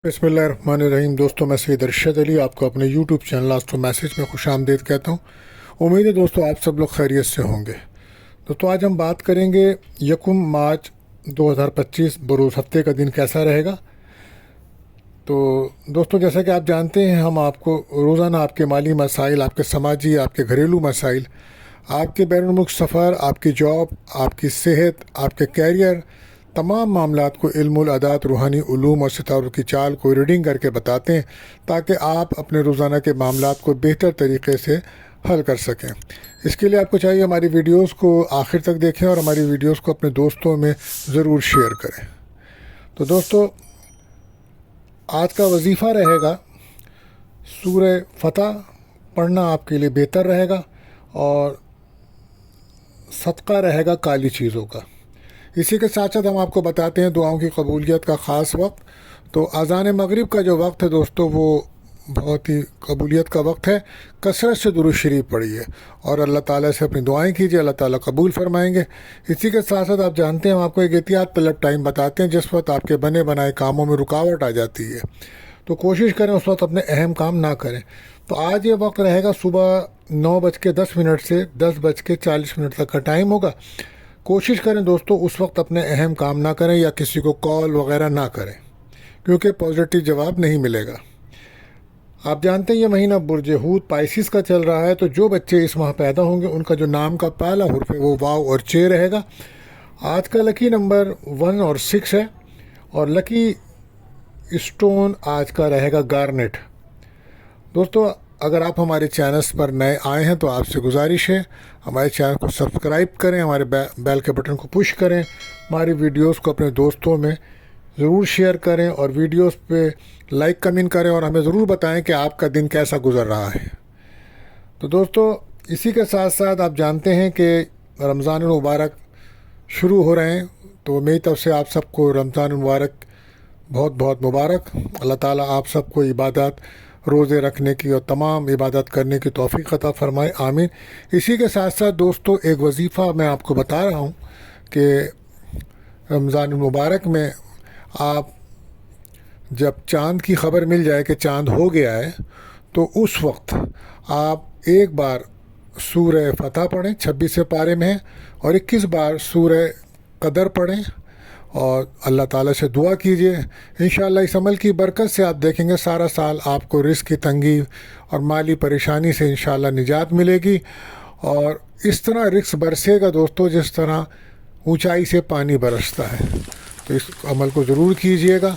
बिस्मिल्लाहिर्रहमानिर्रहीम। दोस्तों, मैं सैयद अरशद अली आपको अपने यूट्यूब चैनल आस्ट्रो मैसेज में खुश आमदीद कहता हूँ। उम्मीद है दोस्तों आप सब लोग खैरियत से होंगे। दोस्तों, आज हम बात करेंगे 1 मार्च 2025 बरोज़ हफ्ते का दिन कैसा रहेगा। तो दोस्तों, जैसा कि आप जानते हैं, हम आपको रोज़ाना आपके माली मसाइल, आपके समाजी, आपके घरेलू मसाइल, आपके बैरून मुल्क सफ़र, आपकी जॉब, आपकी सेहत, आपके कैरियर, तमाम मामलात को इल्मुल अदात, रूहानी उलूम और सितारों की चाल को रीडिंग करके बताते हैं ताकि आप अपने रोज़ाना के मामलात को बेहतर तरीके से हल कर सकें। इसके लिए आपको चाहिए हमारी वीडियोस को आखिर तक देखें और हमारी वीडियोस को अपने दोस्तों में ज़रूर शेयर करें। तो दोस्तों, आज का वजीफ़ा रहेगा सूरह फतह पढ़ना आपके लिए बेहतर रहेगा और सदका रहेगा काली चीज़ों का। इसी के साथ साथ हम आपको बताते हैं दुआओं की कबूलियत का ख़ास वक्त। तो अज़ान मगरिब का जो वक्त है दोस्तों, वो बहुत ही कबूलियत का वक्त है। कसरत से दुरूद शरीफ पढ़िए और अल्लाह ताला से अपनी दुआएं कीजिए, अल्लाह ताला कबूल फरमाएंगे। इसी के साथ साथ आप जानते हैं, हम आपको एक एहतियात तलब टाइम बताते हैं जिस वक्त आपके बने बनाए कामों में रुकावट आ जाती है, तो कोशिश करें उस वक्त अपने अहम काम ना करें। तो आज ये वक्त रहेगा सुबह 9:10 से 10:40 तक का टाइम होगा। कोशिश करें दोस्तों उस वक्त अपने अहम काम ना करें या किसी को कॉल वगैरह ना करें, क्योंकि पॉजिटिव जवाब नहीं मिलेगा। आप जानते हैं ये महीना बुर्ज हूत पाइसिस का चल रहा है, तो जो बच्चे इस माह पैदा होंगे उनका जो नाम का पहला हुर्फ है वो वाव और चे रहेगा। आज का लकी नंबर 1 और 6 है और लकी स्टोन आज का रहेगा गार्नेट। दोस्तों, अगर आप हमारे चैनल्स पर नए आए हैं तो आपसे गुजारिश है हमारे चैनल को सब्सक्राइब करें, हमारे बेल के बटन को पुश करें, हमारी वीडियोस को अपने दोस्तों में ज़रूर शेयर करें और वीडियोस पे लाइक कमेंट करें और हमें ज़रूर बताएं कि आपका दिन कैसा गुजर रहा है। तो दोस्तों, इसी के साथ साथ आप जानते हैं कि रमज़ान मुबारक शुरू हो रहे हैं, तो मेरी तरफ से आप सबको रमज़ान मुबारक बहुत बहुत मुबारक। अल्लाह ताला आप सबको इबादत, रोज़े रखने की और तमाम इबादत करने की तौफीक अता फ़रमाए, आमीन। इसी के साथ साथ दोस्तों, एक वजीफ़ा मैं आपको बता रहा हूँ कि रमज़ान मुबारक में आप जब चाँद की ख़बर मिल जाए कि चाँद हो गया है, तो उस वक्त आप एक बार सूरह फतह पढ़ें, 26 पारे में है, और 21 बार सूरह कदर पढ़ें और अल्लाह ताला से दुआ कीजिए। इंशाअल्लाह इस अमल की बरकत से आप देखेंगे सारा साल आपको रिस्क की तंगी और माली परेशानी से इंशाअल्लाह निजात मिलेगी और इस तरह रिस्क बरसेगा दोस्तों जिस तरह ऊंचाई से पानी बरसता है। तो इस अमल को ज़रूर कीजिएगा।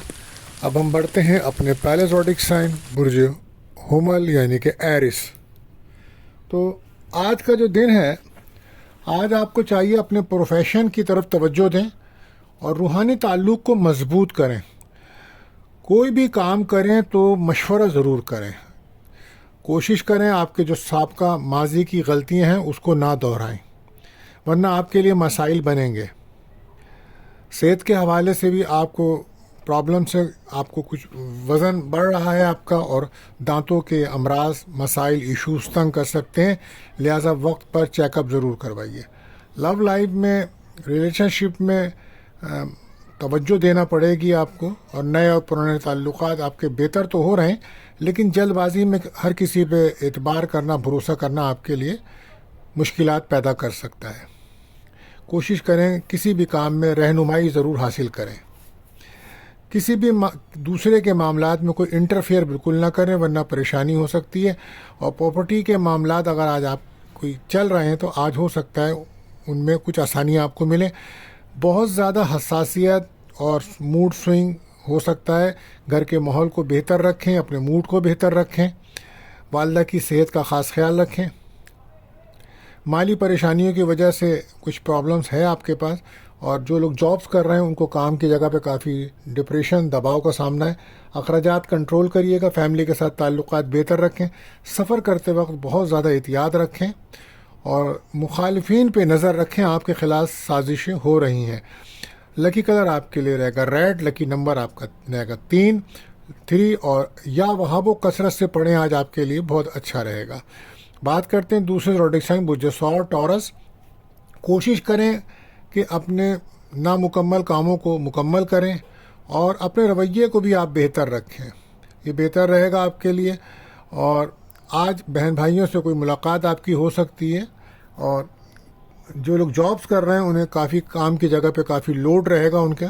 अब हम बढ़ते हैं अपने पहले ज़ोडिक साइन बुर्ज हुमल यानी कि एरिस। तो आज का जो दिन है, आज आपको चाहिए अपने प्रोफेशन की तरफ तवज्जो दें और रूहानी ताल्लुक़ को मज़बूत करें। कोई भी काम करें तो मशवरा ज़रूर करें। कोशिश करें आपके जो साबका माजी की गलतियां हैं उसको ना दोहराएं, वरना आपके लिए मसाइल बनेंगे। सेहत के हवाले से भी आपको प्रॉब्लम से आपको कुछ वज़न बढ़ रहा है आपका और दांतों के अमराज, मसाइल, इशूज़ तंग कर सकते हैं, लिहाजा वक्त पर चेकअप ज़रूर करवाइए। लव लाइफ में, रिलेशनशिप में तवज्जो देना पड़ेगी आपको और नए और पुराने ताल्लुकात आपके बेहतर तो हो रहे हैं, लेकिन जल्दबाजी में हर किसी पे एतबार करना, भरोसा करना आपके लिए मुश्किलात पैदा कर सकता है। कोशिश करें किसी भी काम में रहनुमाई ज़रूर हासिल करें। किसी भी दूसरे के मामलात में कोई इंटरफेयर बिल्कुल ना करें, वरना परेशानी हो सकती है। और प्रॉपर्टी के मामलात अगर आज आप कोई चल रहे हैं तो आज हो सकता है उनमें कुछ आसानियाँ आपको मिलें। बहुत ज़्यादा हसासियत और मूड स्विंग हो सकता है। घर के माहौल को बेहतर रखें, अपने मूड को बेहतर रखें, वालिदा की सेहत का ख़ास ख्याल रखें। माली परेशानियों की वजह से कुछ प्रॉब्लम्स है आपके पास, और जो लोग जॉब्स कर रहे हैं उनको काम की जगह पे काफ़ी डिप्रेशन, दबाव का सामना है। अखराजात कंट्रोल करिएगा, फैमिली के साथ ताल्लुकात बेहतर रखें, सफ़र करते वक्त बहुत ज़्यादा एहतियात रखें और मुखालिफिन पे नज़र रखें, आपके ख़िलाफ़ साजिशें हो रही हैं। लकी कलर आपके लिए रहेगा रेड, लकी नंबर आपका रहेगा 3 और या वहाबो कसरत से पढ़ें, आज आपके लिए बहुत अच्छा रहेगा। बात करते हैं दूसरे ज़ोडिक साइन बुर्ज सौर टॉरस। कोशिश करें कि अपने नामुकम्मल कामों को मुकम्मल करें اور اپنے رویے کو بھی آپ بہتر رکھیں، یہ بہتر رہے گا آپ کے لیے۔ اور آج بہن بھائیوں سے کوئی ملاقات آپ کی ہو سکتی ہے، اور جو لوگ جابس کر رہے ہیں انہیں کافی کام کی جگہ پہ کافی لوڈ رہے گا ان کا،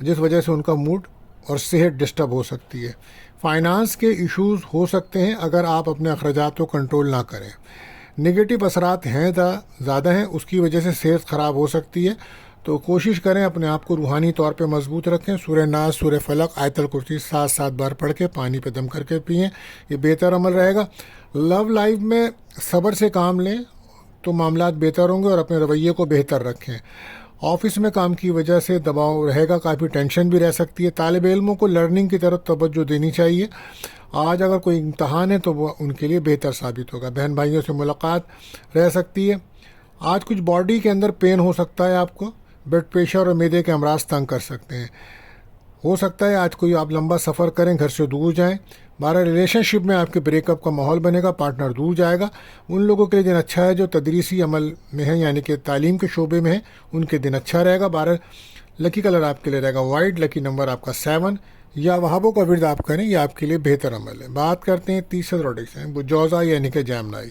جس وجہ سے ان کا موڈ اور صحت ڈسٹرب ہو سکتی ہے۔ فائنانس کے ایشوز ہو سکتے ہیں اگر آپ اپنے اخراجات کو کنٹرول نہ کریں۔ نگیٹو اثرات ہیں زیادہ ہیں، اس کی وجہ سے صحت خراب ہو سکتی ہے، تو کوشش کریں اپنے آپ کو روحانی طور پہ مضبوط رکھیں۔ سورہ ناس، سورہ فلق، آیت الکرسی 7 بار پڑھ کے پانی پہ دم کر کے پئیں، یہ بہتر عمل رہے گا۔ لو لائف میں صبر سے کام لیں تو معاملات بہتر ہوں گے، اور اپنے رویے کو بہتر رکھیں۔ آفس میں کام کی وجہ سے دباؤ رہے گا، کافی ٹینشن بھی رہ سکتی ہے۔ طالب علموں کو لرننگ کی طرف توجہ دینی چاہیے۔ آج اگر کوئی امتحان ہے تو وہ ان کے لیے بہتر ثابت ہوگا۔ بہن بھائیوں سے ملاقات رہ سکتی ہے۔ آج کچھ باڈی کے اندر پین ہو سکتا ہے، آپ کو بلڈ پریشر اور معدے کے امراض تنگ کر سکتے ہیں۔ ہو سکتا ہے آج کوئی آپ لمبا سفر کریں، گھر سے دور جائیں۔ ریلیشن شپ میں آپ کے بریک اپ کا ماحول بنے گا، پارٹنر دور جائے گا۔ ان لوگوں کے لیے دن اچھا ہے جو تدریسی عمل میں ہیں، یعنی کہ تعلیم کے شعبے میں ہیں، ان کے دن اچھا رہے گا۔ لکی کلر آپ کے لیے رہے گا وائٹ، لکی نمبر آپ کا 7، یا وہابوں کا ورد آپ کریں، یہ آپ کے لیے بہتر عمل ہے۔ بات کرتے ہیں تیسرے پروڈکشن، وہ جوزا یعنی کہ جیمنائی۔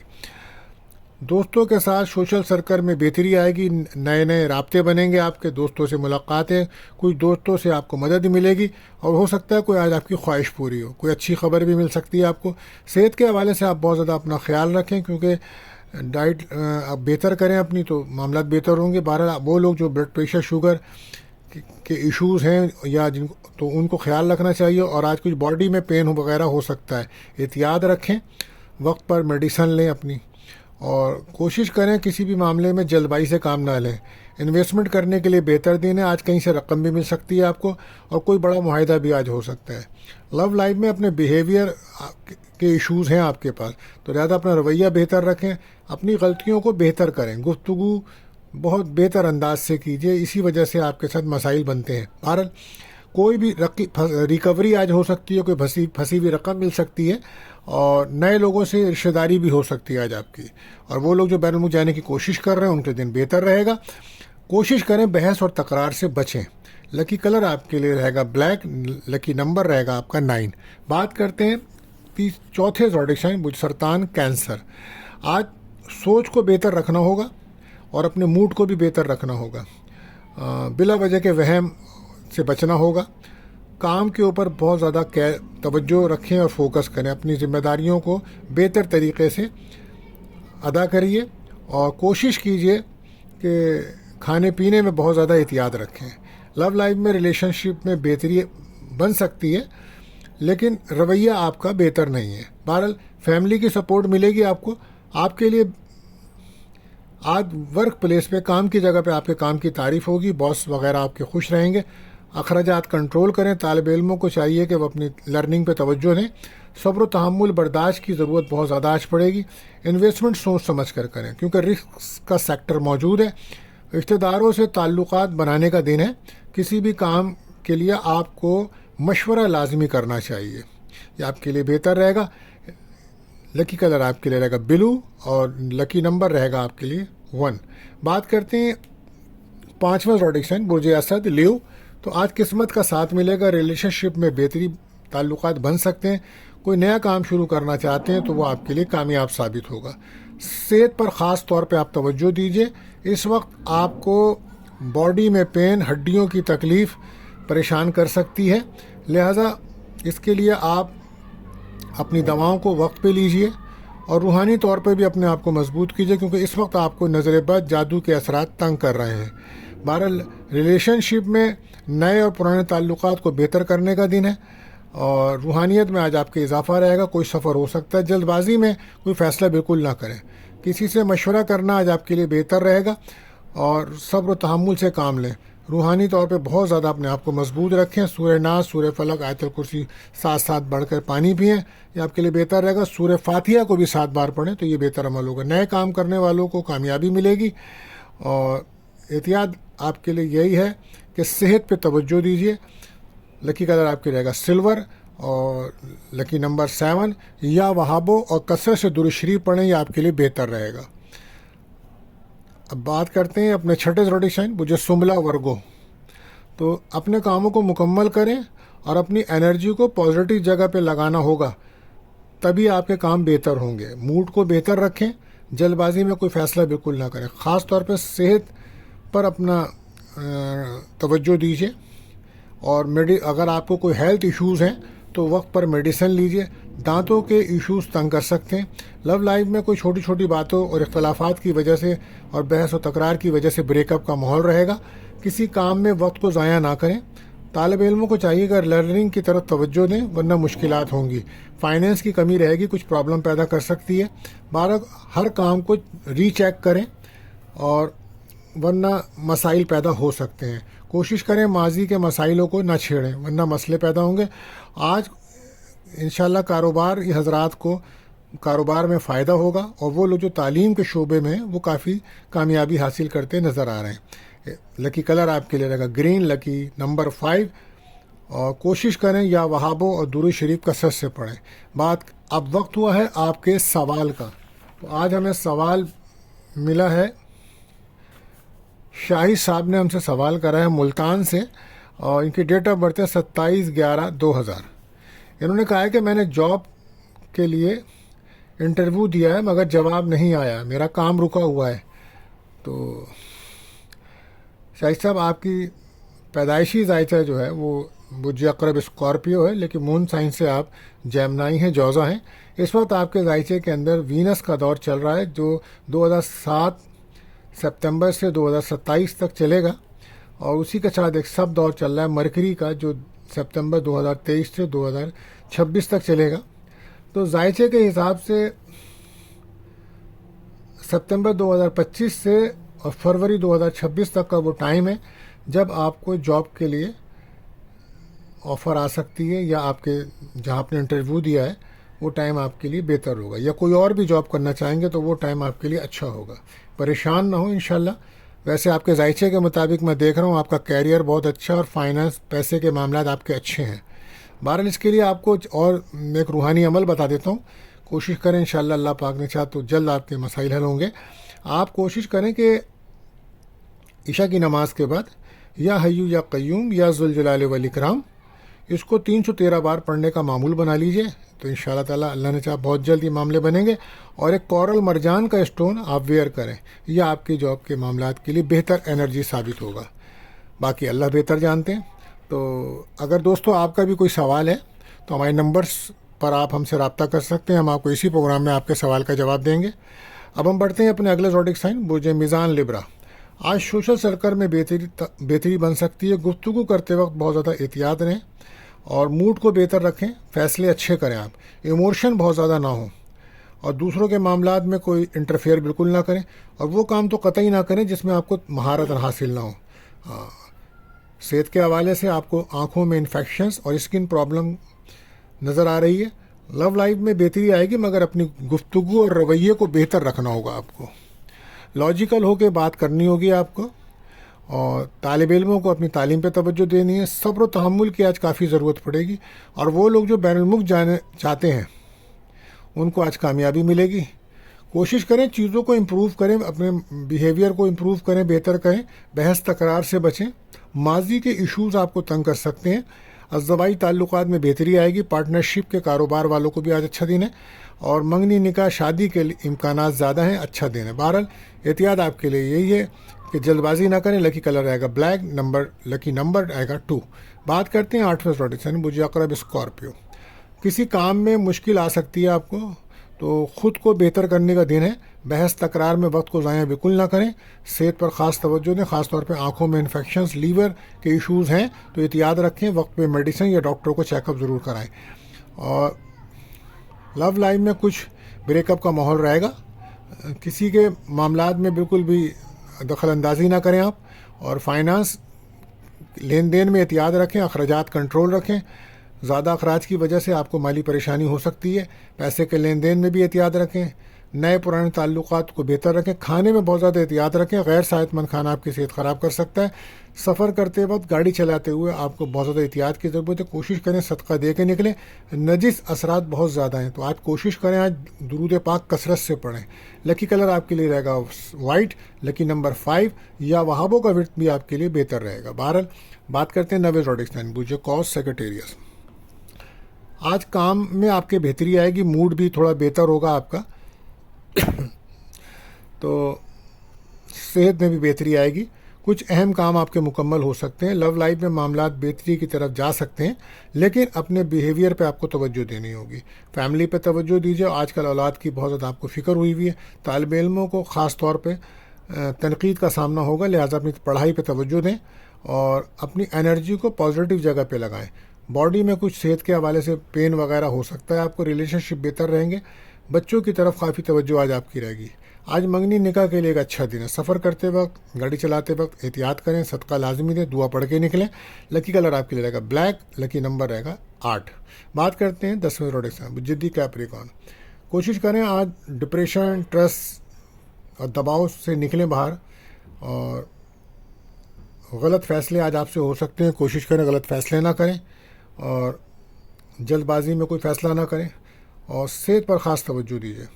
دوستوں کے ساتھ سوشل سرکل میں بہتری آئے گی، نئے رابطے بنیں گے، آپ کے دوستوں سے ملاقاتیں، کچھ دوستوں سے آپ کو مدد ملے گی، اور ہو سکتا ہے کوئی آج آپ کی خواہش پوری ہو، کوئی اچھی خبر بھی مل سکتی ہے آپ کو۔ صحت کے حوالے سے آپ بہت زیادہ اپنا خیال رکھیں، کیونکہ ڈائٹ آپ بہتر کریں اپنی تو معاملات بہتر ہوں گے۔ بہرحال وہ لوگ جو بلڈ پریشر، شوگر کے ایشوز ہیں یا تو ان کو خیال رکھنا چاہیے۔ اور آج کچھ باڈی میں پین وغیرہ ہو سکتا ہے، احتیاط رکھیں، وقت پر میڈیسن لیں اپنی، اور کوشش کریں کسی بھی معاملے میں جلد بازی سے کام نہ لیں۔ انویسٹمنٹ کرنے کے لیے بہتر دن ہے، آج کہیں سے رقم بھی مل سکتی ہے آپ کو، اور کوئی بڑا معاہدہ بھی آج ہو سکتا ہے۔ لو لائف میں اپنے بیہیویئر کے ایشوز ہیں آپ کے پاس، تو لہٰذا اپنا رویہ بہتر رکھیں، اپنی غلطیوں کو بہتر کریں، گفتگو بہت بہتر انداز سے کیجیے، اسی وجہ سے آپ کے ساتھ مسائل بنتے ہیں۔ بہرحال کوئی بھی ریکوری آج ہو سکتی ہے، کوئی پھنسی ہوئی رقم مل سکتی ہے، اور نئے لوگوں سے رشتہ داری بھی ہو سکتی ہے آج آپ کی۔ اور وہ لوگ جو بین الملک جانے کی کوشش کر رہے ہیں ان کے دن بہتر رہے گا۔ کوشش کریں بحث اور تکرار سے بچیں۔ لکی کلر آپ کے لیے رہے گا بلیک، لکی نمبر رہے گا آپ کا 9۔ بات کرتے ہیں چوتھے پروڈکشن، سرطان، کینسر۔ آج سوچ کو بہتر رکھنا ہوگا اور اپنے موڈ کو بھی بہتر رکھنا ہوگا، بلا وجہ کے وہم سے بچنا ہوگا۔ کام کے اوپر بہت زیادہ توجہ رکھیں اور فوکس کریں، اپنی ذمہ داریوں کو بہتر طریقے سے ادا کریے، اور کوشش کیجیے کہ کھانے پینے میں بہت زیادہ احتیاط رکھیں۔ لو لائف میں ریلیشن شپ میں بہتری بن سکتی ہے، لیکن رویہ آپ کا بہتر نہیں ہے۔ بہرحال فیملی کی سپورٹ ملے گی آپ کو۔ آپ کے لیے آج ورک پلیس پہ، کام کی جگہ پہ آپ کے کام کی تعریف ہوگی، باس وغیرہ آپ کے خوش رہیں گے۔ اخراجات کنٹرول کریں، طالب علموں کو چاہیے کہ وہ اپنی لرننگ پہ توجہ دیں۔ صبر و تحمل، برداشت کی ضرورت بہت زیادہ آج پڑے گی۔ انویسٹمنٹ سوچ سمجھ کر کریں، کیونکہ رسک کا سیکٹر موجود ہے۔ رشتہ داروں سے تعلقات بنانے کا دن ہے، کسی بھی کام کے لیے آپ کو مشورہ لازمی کرنا چاہیے، یہ آپ کے لیے بہتر رہے گا۔ لکی کلر آپ کے لیے رہے گا بلو، اور لکی نمبر رہے گا آپ کے لیے 1۔ بات کرتے ہیں پانچواں پروڈکشن، برج اسد، لیو۔ تو آج قسمت کا ساتھ ملے گا، ریلیشن شپ میں بہتری، تعلقات بن سکتے ہیں۔ کوئی نیا کام شروع کرنا چاہتے ہیں تو وہ آپ کے لیے کامیاب ثابت ہوگا۔ صحت پر خاص طور پہ آپ توجہ دیجیے، اس وقت آپ کو باڈی میں پین، ہڈیوں کی تکلیف پریشان کر سکتی ہے، لہذا اس کے لیے آپ اپنی دواؤں کو وقت پہ لیجئے، اور روحانی طور پہ بھی اپنے آپ کو مضبوط کیجیے، کیونکہ اس وقت آپ کو نظر بد، جادو کے اثرات تنگ کر رہے ہیں۔ بہرحال ریلیشن شپ میں نئے اور پرانے تعلقات کو بہتر کرنے کا دن ہے، اور روحانیت میں آج آپ کے اضافہ رہے گا۔ کوئی سفر ہو سکتا ہے، جلد بازی میں کوئی فیصلہ بالکل نہ کریں، کسی سے مشورہ کرنا آج آپ کے لیے بہتر رہے گا، اور صبر و تحمل سے کام لیں۔ روحانی طور پہ بہت زیادہ اپنے آپ کو مضبوط رکھیں۔ سورہ ناس، سورہ فلق، آیت الکرسی 7 بڑھ کر پانی پئیں، یہ آپ کے لیے بہتر رہے گا۔ سورہ فاتحہ کو بھی 7 بار پڑھیں تو یہ بہتر عمل ہوگا۔ نئے کام کرنے والوں کو کامیابی ملے گی، اور احتیاط آپ کے لیے یہی ہے کہ صحت پہ توجہ دیجیے۔ لکی کلر آپ کے رہے گا سلور، اور لکی نمبر 7۔ یا وہابوں اور کثرت سے درود شریف پڑھیں، یہ آپ کے لیے بہتر رہے گا۔ اب بات کرتے ہیں اپنے چھٹے پروڈکشن، مجھے سمبلا ورگو۔ تو اپنے کاموں کو مکمل کریں اور اپنی انرجی کو پازیٹیو جگہ پہ لگانا ہوگا، تبھی آپ کے کام بہتر ہوں گے۔ موڈ کو بہتر رکھیں، جلد بازی میں کوئی فیصلہ بالکل نہ کریں، خاص طور پہ صحت پر اپنا توجہ دیجیے، اور اگر آپ کو کوئی ہیلتھ ایشوز ہیں تو وقت پر میڈیسن لیجیے۔ دانتوں کے ایشوز تنگ کر سکتے ہیں۔ لو لائف میں کوئی چھوٹی چھوٹی باتوں اور اختلافات کی وجہ سے اور بحث و تکرار کی وجہ سے بریک اپ کا ماحول رہے گا۔ کسی کام میں وقت کو ضائع نہ کریں۔ طالب علموں کو چاہیے کہ لرننگ کی طرف توجہ دیں، ورنہ مشکلات ہوں گی۔ فائنینس کی کمی رہے گی، کچھ پرابلم پیدا کر سکتی ہے۔ ہر کام کو ری چیک کریں، اور ورنہ مسائل پیدا ہو سکتے ہیں۔ کوشش کریں ماضی کے مسائلوں کو نہ چھیڑیں، ورنہ مسئلے پیدا ہوں گے۔ آج انشاءاللہ حضرات کو کاروبار میں فائدہ ہوگا، اور وہ لوگ جو تعلیم کے شعبے میں ہیں وہ کافی کامیابی حاصل کرتے نظر آ رہے ہیں۔ لکی کلر آپ کے لیے رہے گا گرین، لکی نمبر 5، اور کوشش کریں یا وہابوں اور درود شریف کثرت سے پڑھیں۔ اب وقت ہوا ہے آپ کے سوال کا۔ تو آج ہمیں سوال ملا ہے، شاہد صاحب نے ہم سے سوال کرا ہے ملتان سے، اور ان کی ڈیٹ آف برتھ ہے 27/11/2000۔ انہوں نے کہا ہے کہ میں نے جاب کے لیے انٹرویو دیا ہے مگر جواب نہیں آیا، میرا کام رکا ہوا ہے۔ تو شاہد صاحب، آپ کی پیدائشی ذائچہ جو ہے وہ برج اقرب اسکارپیو ہے، لیکن مون سائن سے آپ جیمنائی ہیں، جوزہ ہیں۔ اس وقت آپ کے ذائچے کے اندر وینس کا دور چل رہا ہے، جو 2007 سپتمبر سے 2027 تک چلے گا، اور اسی کے ساتھ ایک سب دور چل رہا ہے مرکری کا، جو سپتمبر 2023 سے 2026 تک چلے گا۔ تو ذائچے کے حساب سے سپتمبر 2025 سے اور فروری 2026 تک کا وہ ٹائم ہے جب آپ کو جاب کے لیے آفر آ سکتی ہے، یا آپ کے جہاں آپ نے انٹرویو دیا ہے وہ ٹائم آپ کے لیے بہتر ہوگا، یا کوئی اور بھی جاب کرنا چاہیں گے تو وہ ٹائم آپ کے لیے اچھا ہوگا۔ پریشان نہ ہو انشاءاللہ۔ ویسے آپ کے ذائچے کے مطابق میں دیکھ رہا ہوں آپ کا کیریئر بہت اچھا، اور فائنانس، پیسے کے معاملات آپ کے اچھے ہیں۔ بہرحال اس کے لیے آپ کو اور ایک روحانی عمل بتا دیتا ہوں، کوشش کریں انشاءاللہ، اللہ پاک نے چاہا تو جلد آپ کے مسائل حل ہوں گے۔ آپ کوشش کریں کہ عشاء کی نماز کے بعد یا حیو یا قیوم یا ذوالجلال والاکرام، اس کو 313 بار پڑھنے کا معمول بنا لیجئے، تو انشاءاللہ تعالیٰ اللہ نے چاہا بہت جلد یہ معاملے بنیں گے۔ اور ایک کورل مرجان کا اسٹون آپ ویئر کریں، یہ آپ کی جاب کے معاملات کے لیے بہتر انرجی ثابت ہوگا۔ باقی اللہ بہتر جانتے ہیں۔ تو اگر دوستو آپ کا بھی کوئی سوال ہے تو ہمارے نمبرز پر آپ ہم سے رابطہ کر سکتے ہیں، ہم آپ کو اسی پروگرام میں آپ کے سوال کا جواب دیں گے۔ اب ہم بڑھتے ہیں اپنے اگلے زوڈک سائن، برج میزان لبرا۔ آج سوشل سرکل میں بہتری بن سکتی ہے۔ گفتگو کرتے وقت بہت زیادہ احتیاط رہیں، اور موڈ کو بہتر رکھیں، فیصلے اچھے کریں، آپ ایموشن بہت زیادہ نہ ہوں، اور دوسروں کے معاملات میں کوئی انٹرفیئر بالکل نہ کریں، اور وہ کام تو قطعی نہ کریں جس میں آپ کو مہارت حاصل نہ ہو۔ صحت کے حوالے سے آپ کو آنکھوں میں انفیکشنز اور اسکن پرابلم نظر آ رہی ہے۔ لو لائف میں بہتری آئے گی، مگر اپنی گفتگو اور رویے کو بہتر رکھنا ہوگا آپ کو، لاجیکل ہو کے بات کرنی ہوگی آپ کو، اور طالب علموں کو اپنی تعلیم پہ توجہ دینی ہے۔ صبر و تحمل کی آج کافی ضرورت پڑے گی، اور وہ لوگ جو بین الملک جانے چاہتے ہیں ان کو آج کامیابی ملے گی۔ کوشش کریں چیزوں کو امپروو کریں، اپنے بیہیویئر کو امپروو کریں، بہتر کریں، بحث تکرار سے بچیں۔ ماضی کے ایشوز آپ کو تنگ کر سکتے ہیں۔ ازدواجی تعلقات میں بہتری آئے گی۔ پارٹنرشپ کے کاروبار والوں کو بھی آج اچھا دن ہے، اور منگنی نکاح شادی کے امکانات زیادہ ہیں، اچھا دن ہے۔ بہرحال احتیاط آپ کے لیے یہی ہے کہ جلد بازی نہ کریں۔ لکی کلر آئے گا بلیک، لکی نمبر آئے گا 2۔ بات کرتے ہیں 8ویں زوڈک سائن، برج عقرب اسکارپیو۔ کسی کام میں مشکل آ سکتی ہے آپ کو، تو خود کو بہتر کرنے کا دن ہے۔ بحث تکرار میں وقت کو ضائع بالکل نہ کریں۔ صحت پر خاص توجہ دیں، خاص طور پہ آنکھوں میں انفیکشنز، لیور کے ایشوز ہیں تو احتیاط رکھیں۔ وقت پہ میڈیسن یا ڈاکٹر کو چیک اپ ضرور کرائیں۔ اور لو لائف میں کچھ بریک اپ کا ماحول رہے گا، کسی کے معاملات میں بالکل بھی دخل اندازی نہ کریں آپ، اور فائنانس لین دین میں احتیاط رکھیں، اخراجات کنٹرول رکھیں۔ زیادہ اخراج کی وجہ سے آپ کو مالی پریشانی ہو سکتی ہے۔ پیسے کے لین دین میں بھی احتیاط رکھیں۔ नए पुराने ताल्लुकात को बेहतर रखें, खाने में बहुत ज़्यादा एहतियात रखें, गैर सेहतमंद खाना आपकी सेहत ख़राब कर सकता है। सफ़र करते वक्त, गाड़ी चलाते हुए आपको बहुत ज़्यादा एहतियात की ज़रूरत है। कोशिश करें सदका दे के निकलें, नजिस असरात बहुत ज़्यादा हैं, तो आज कोशिश करें आज दुरूद पाक कसरत से पढ़ें। लकी कलर आपके लिए रहेगा वाइट, लकी नंबर 5 या वहाबों का विर्द भी आपके लिए बेहतर रहेगा। बहरहाल बात करते हैं नवे ज़ोडिएक साइन बुझे कॉस सेक्रेटेरियस। आज काम में आपके बेहतरी आएगी, मूड भी थोड़ा बेहतर होगा आपका तो सेहत में भी बेहतरी आएगी, कुछ अहम काम आपके मुकम्मल हो सकते हैं। लव लाइफ में मामलात बेहतरी की तरफ जा सकते हैं, लेकिन अपने बिहेवियर पे आपको तवज्जो देनी होगी। फैमिली पे तवज्जो दीजिए, आजकल औलाद की बहुत ज़्यादा आपको फ़िक्र हुई है। तालिब इल्मों को ख़ास तौर पे तनकीद का सामना होगा, लिहाजा अपनी पढ़ाई पे तवज्जो दें और अपनी एनर्जी को पॉजिटिव जगह पे लगाएं। बॉडी में कुछ सेहत के हवाले से पेन वगैरह हो सकता है, आपको रिलेशनशिप बेहतर रहेंगे। बच्चों की तरफ काफ़ी तवज्जो आज आपकी रहेगी। आज मंगनी निकाह के लिए एक अच्छा दिन है। सफ़र करते वक्त, गाड़ी चलाते वक्त एहतियात करें, सदका लाजमी दें, दुआ पढ़ के निकलें। लकी कलर आपके लिए रहेगा ब्लैक, लकी नंबर रहेगा 8। बात करते हैं 10वें ज़ोडिएक साइन जिद्दी कैप्रिकॉर्न। कोशिश करें आज डिप्रेशन, स्ट्रेस और दबाव से निकलें बाहर, और गलत फ़ैसले आज आपसे हो सकते हैं। कोशिश करें गलत फ़ैसले ना करें और जल्दबाजी में कोई फ़ैसला ना करें, और सेहत पर ख़ास तवज्जो दीजिए।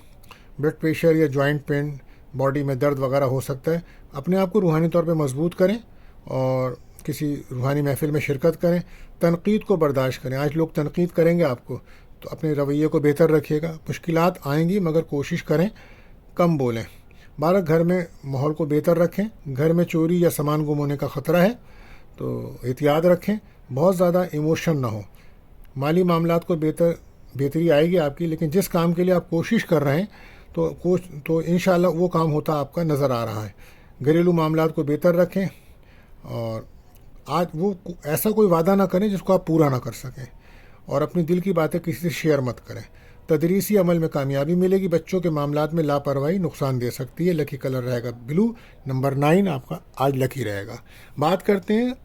ब्लड प्रेशर या जॉइंट पेन, बॉडी में दर्द वगैरह हो सकता है। अपने आप को रूहानी तौर पे मजबूत करें और किसी रूहानी महफिल में शिरकत करें। तनकीद को बर्दाश्त करें, आज लोग तनकीद करेंगे आपको, तो अपने रवैये को बेहतर रखिएगा। मुश्किलात आएंगी मगर कोशिश करें कम बोलें। बारह घर में माहौल को बेहतर रखें। घर में चोरी या सामान गुम होने का ख़तरा है, तो एहतियात रखें, बहुत ज़्यादा इमोशन ना हो। माली मामलात को बेहतरी आएगी आपकी, लेकिन जिस काम के लिए आप कोशिश कर रहे हैं तो इंशाअल्लाह वो काम होता आपका नज़र आ रहा है। घरेलू मामलात को बेहतर रखें और आज वो ऐसा कोई वादा ना करें जिसको आप पूरा ना कर सकें, और अपनी दिल की बातें किसी से शेयर मत करें। तदरीसी अमल में कामयाबी मिलेगी। बच्चों के मामलात में लापरवाही नुकसान दे सकती है। लकी कलर रहेगा ब्लू, नंबर 9 आपका आज लकी रहेगा। बात करते हैं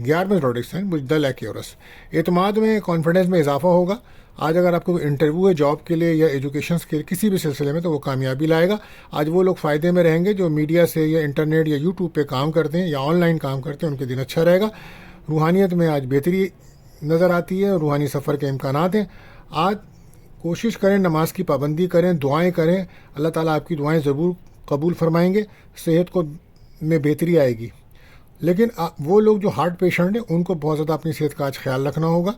11वें ज़ोडिएक साइन बुज़दल एक्यूरस। एतमाद में, कॉन्फिडेंस में इजाफा होगा। आज अगर आपको इंटरव्यू है जॉब के लिए या एजुकेशन के किसी भी सिलसिले में, तो वो कामयाबी लाएगा। आज वो लोग फ़ायदे में रहेंगे जो मीडिया से या इंटरनेट या यूट्यूब पे काम करते हैं या ऑनलाइन काम करते हैं, उनके दिन अच्छा रहेगा। रूहानियत में आज बेहतरी नज़र आती है, रूहानी सफ़र के इम्कानात हैं। आज कोशिश करें नमाज की पाबंदी करें, दुआएं करें, अल्लाह ताला आपकी दुआएं ज़रूर कबूल फरमाएंगे। सेहत को में बेहतरी आएगी। लेकिन वो लोग जो हार्ट पेशेंट हैं उनको बहुत ज़्यादा अपनी सेहत का आज ख्याल रखना होगा।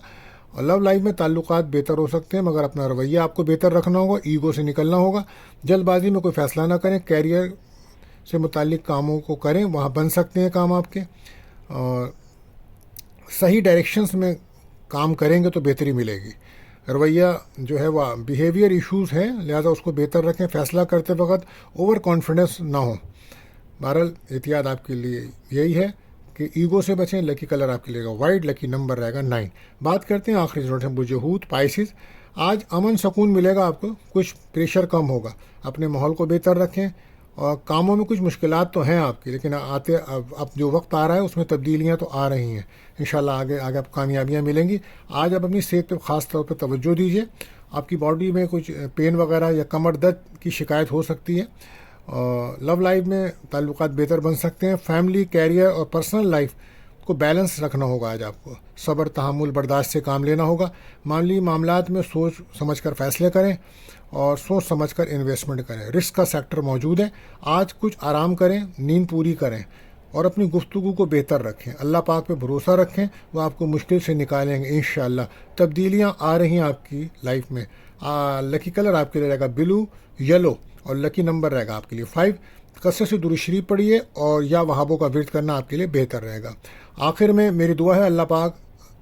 और लव लाइफ में ताल्लुकात बेहतर हो सकते हैं, मगर अपना रवैया आपको बेहतर रखना होगा, ईगो से निकलना होगा। जल्दबाजी में कोई फ़ैसला ना करें। कैरियर से मुताल्लिक कामों को करें, वहाँ बन सकते हैं काम आपके। और सही डायरेक्शंस में काम करेंगे तो बेहतरी मिलेगी। रवैया जो है वह बिहेवियर इश्यूज़ हैं, लिहाजा उसको बेहतर रखें। फ़ैसला करते वक्त ओवर कॉन्फिडेंस ना हो। बहरहाल एहतियात आपके लिए यही है कि ईगो से बचें। लकी कलर आपके लिए वाइट, लकी नंबर रहेगा 9। बात करते हैं आखिरी ज़ोडिएक है बुझहूत पाइसिस। आज अमन सुकून मिलेगा आपको, कुछ प्रेशर कम होगा। अपने माहौल को बेहतर रखें और कामों में कुछ मुश्किलात तो हैं आपकी, लेकिन अब जो वक्त आ रहा है उसमें तब्दीलियाँ तो आ रही हैं। इंशाल्लाह आगे आपको कामयाबियाँ मिलेंगी। आज आप अपनी सेहत पर ख़ास तौर पर तवज्जो दीजिए। आपकी बॉडी में कुछ पेन वगैरह या कमर दर्द की शिकायत हो सकती है। और लव लाइफ में ताल्लुकात बेहतर बन सकते हैं। फैमिली, कैरियर और पर्सनल लाइफ को बैलेंस रखना होगा। आज आपको सब्र, तहम्मुल, बर्दाश्त से काम लेना होगा। माली मामलात में सोच समझकर फ़ैसले करें और सोच समझकर इन्वेस्टमेंट करें। रिस्क का सेक्टर मौजूद है। आज कुछ आराम करें, नींद पूरी करें और अपनी गुफ्तगू को बेहतर रखें। अल्लाह पाक पे भरोसा रखें, वो आपको मुश्किल से निकालेंगे इंशाअल्लाह। तब्दीलियाँ आ रही हैं आपकी लाइफ में। लकी कलर आपके लिए रहेगा ब्लू, येलो और लकी नंबर रहेगा आपके लिए 5। कसरत से दुरूद शरीफ पढ़िए और या वहाबों का विर्द करना आपके लिए बेहतर रहेगा। आखिर में मेरी दुआ है अल्लाह पाक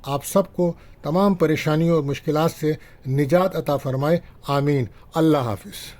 आप सबको तमाम परेशानियों और मुश्किलात से निजात अता फरमाए। आमीन। अल्लाह हाफिज़।